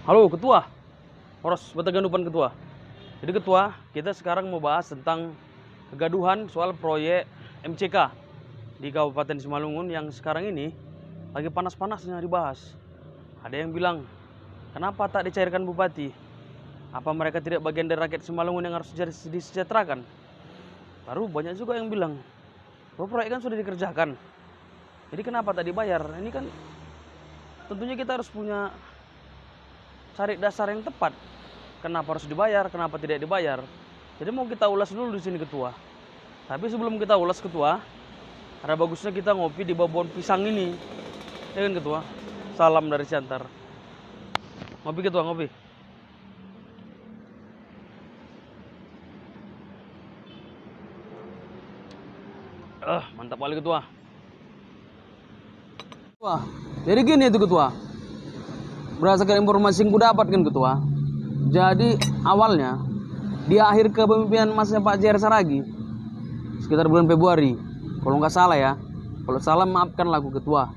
Halo Ketua, Poros Bataganupan Ketua. Jadi Ketua, kita sekarang mau bahas tentang kegaduhan soal proyek MCK di Kabupaten Simalungun yang sekarang ini lagi panas-panasnya dibahas. Ada yang bilang, kenapa tak dicairkan Bupati? Apa mereka tidak bagian dari rakyat Simalungun yang harus disejahterakan? Baru banyak juga yang bilang, bahwa proyek kan sudah dikerjakan. Jadi kenapa tak dibayar? Ini kan tentunya kita harus punya cari dasar yang tepat. Kenapa harus dibayar, kenapa tidak dibayar. Jadi mau kita ulas dulu di sini Ketua. Tapi sebelum kita ulas Ketua, ada bagusnya kita ngopi di bawah pohon pisang ini. Ya kan Ketua? Salam dari Siantar. Ngopi Ketua, ngopi. Mantap kali Ketua. Ketua, jadi gini itu Ketua. Berdasarkan informasi yang ku dapatkan Ketua, jadi awalnya di akhir kepemimpinan masnya Pak JR Saragi sekitar bulan Februari, kalau nggak salah ya, kalau salah maafkan laku Ketua,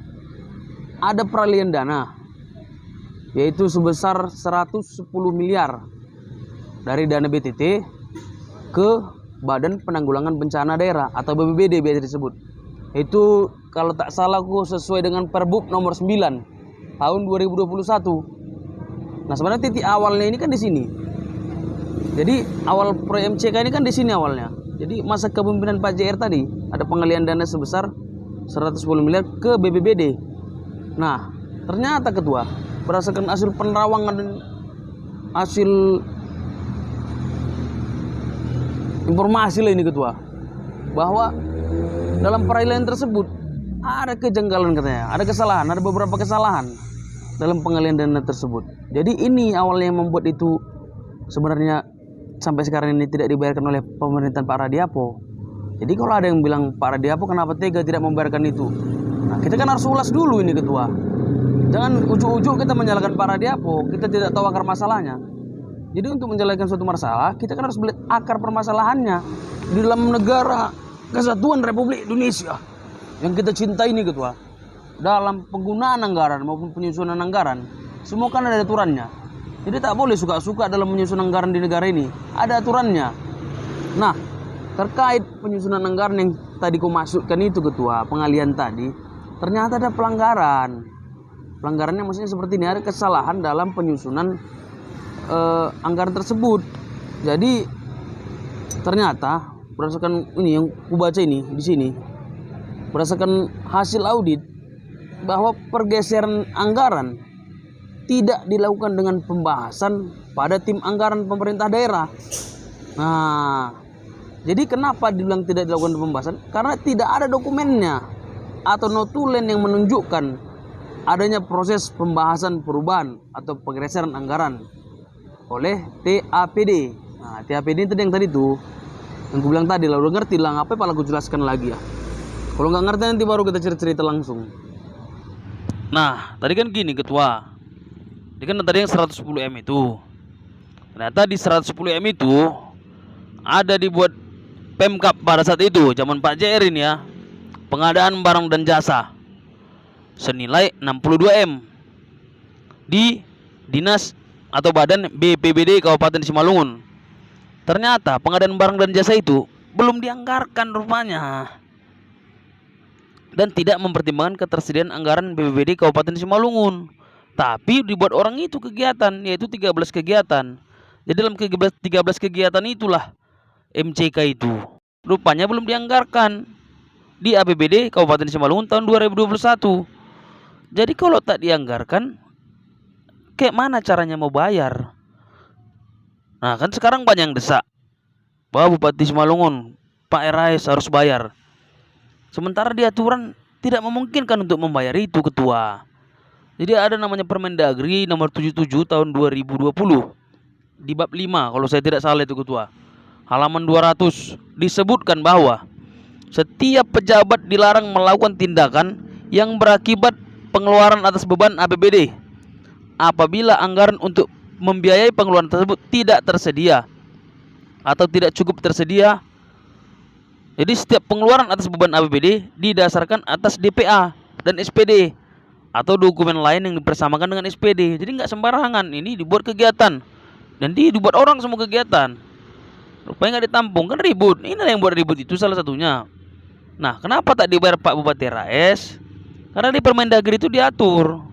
ada peralihan dana yaitu sebesar 110 miliar dari dana BTT ke Badan Penanggulangan Bencana Daerah atau BPBD biasa disebut. Itu kalau tak salah aku sesuai dengan Perbup nomor 9 tahun 2021. Nah, sebenarnya titik awalnya ini kan di sini. Jadi awal proyek MCK ini kan di sini awalnya. Jadi masa kepemimpinan Pak JR tadi ada pengalihan dana sebesar 110 miliar ke BPBD. Nah, ternyata Ketua, berdasarkan hasil penerawangan dan hasil informasi lah ini Ketua, bahwa dalam peralihan tersebut ada kejanggalan katanya, ada kesalahan, ada beberapa kesalahan dalam pengalihan dana tersebut. Jadi ini awalnya yang membuat itu sebenarnya sampai sekarang ini tidak dibayarkan oleh pemerintahan Pak Radiapo. Jadi kalau ada yang bilang Pak Radiapo kenapa tega tidak membayarkan itu, nah kita kan harus ulas dulu ini Ketua. Jangan ujuk-ujuk kita menyalahkan Pak Radiapo, kita tidak tahu akar masalahnya. Jadi untuk menjelaskan suatu masalah, kita kan harus melihat akar permasalahannya di dalam negara Kesatuan Republik Indonesia yang kita cintai ini Ketua. Dalam penggunaan anggaran maupun penyusunan anggaran, semua kan ada aturannya. Jadi tak boleh suka-suka dalam menyusun anggaran di negara ini, ada aturannya. Nah, terkait penyusunan anggaran yang tadi ku masukkan itu Ketua, pengalihan tadi, ternyata ada pelanggaran. Pelanggarannya maksudnya seperti ini, ada kesalahan dalam penyusunan anggaran tersebut. Jadi ternyata berdasarkan ini yang ku baca ini di sini, berdasarkan hasil audit, bahwa pergeseran anggaran tidak dilakukan dengan pembahasan pada tim anggaran pemerintah daerah. Nah, jadi kenapa dibilang tidak dilakukan pembahasan? Karena tidak ada dokumennya atau notulen yang menunjukkan adanya proses pembahasan perubahan atau pergeseran anggaran oleh TAPD. Nah, TAPD itu yang tadi tuh, yang gue bilang tadi lah, udah ngerti lah, ngapain malah gue jelaskan lagi ya. Kalau nggak ngerti nanti baru kita cerita langsung. Nah, tadi kan gini Ketua. Ini kan tadi yang 110 M itu. Ternyata di 110 M itu ada dibuat Pemkap pada saat itu, zaman Pak JR ini ya. Pengadaan barang dan jasa senilai 62 M di Dinas atau Badan BPBD Kabupaten Simalungun. Ternyata pengadaan barang dan jasa itu belum dianggarkan rupanya, dan tidak mempertimbangkan ketersediaan anggaran BPBD Kabupaten Simalungun. Tapi dibuat orang itu kegiatan, yaitu 13 kegiatan. Jadi dalam 13 kegiatan itulah MCK itu rupanya belum dianggarkan di APBD Kabupaten Simalungun tahun 2021. Jadi kalau tak dianggarkan, kayak mana caranya mau bayar? Nah, kan sekarang banyak yang desak bahwa Bupati Simalungun, Pak RAS harus bayar. Sementara di aturan tidak memungkinkan untuk membayar itu Ketua. Jadi ada namanya Permendagri nomor 77 tahun 2020 di bab 5 kalau saya tidak salah itu Ketua. Halaman 200 disebutkan bahwa setiap pejabat dilarang melakukan tindakan yang berakibat pengeluaran atas beban APBD apabila anggaran untuk membiayai pengeluaran tersebut tidak tersedia atau tidak cukup tersedia. Jadi setiap pengeluaran atas beban APBD didasarkan atas DPA dan SPD atau dokumen lain yang dipersamakan dengan SPD. Jadi nggak sembarangan ini dibuat kegiatan dan dibuat orang semua kegiatan. Rupanya nggak ditampung, kan ribut. Ini yang buat ribut itu salah satunya. Nah, kenapa tak dibayar Pak Bupati RAS? Karena di Permendagri itu diatur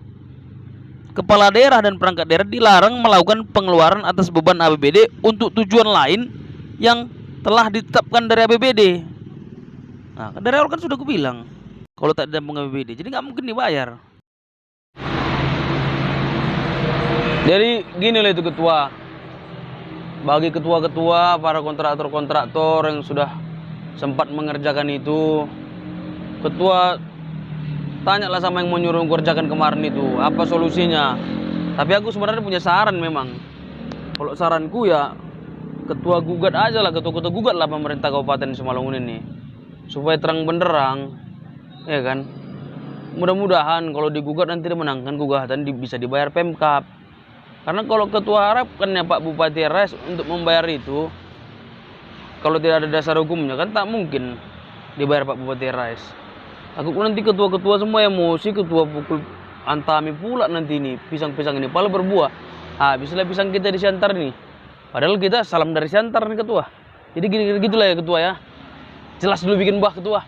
kepala daerah dan perangkat daerah dilarang melakukan pengeluaran atas beban APBD untuk tujuan lain yang telah ditetapkan dari APBD. Nah, dari awal kan sudah aku bilang kalau tak ditampung APBD, jadi nggak mungkin dibayar. Jadi gini lah itu ketua. Bagi ketua-ketua, para kontraktor-kontraktor yang sudah sempat mengerjakan itu, ketua tanyalah sama yang mau nyuruh kerjakan kemarin itu, apa solusinya. Tapi aku sebenarnya punya saran memang. Kalau saranku ya, ketua gugat aja lah, ketua-ketua gugat lah pemerintah Kabupaten Simalungun ini. Supaya terang benderang, ya kan. Mudah-mudahan kalau digugat nanti dimenangkan gugatan bisa dibayar Pemkab. Karena kalau ketua harapkannya Pak Bupati RAS untuk membayar itu, kalau tidak ada dasar hukumnya kan tak mungkin dibayar Pak Bupati RAS. Aku nanti ketua-ketua semua emosi, ketua pukul antami pula nanti ini pisang-pisang ini pala berbuah. Habislah pisang kita di Siantar nih. Padahal kita salam dari Siantar nih ketua. Jadi gini-gitulah ya ketua ya. Jelas dulu bikin buah ketua.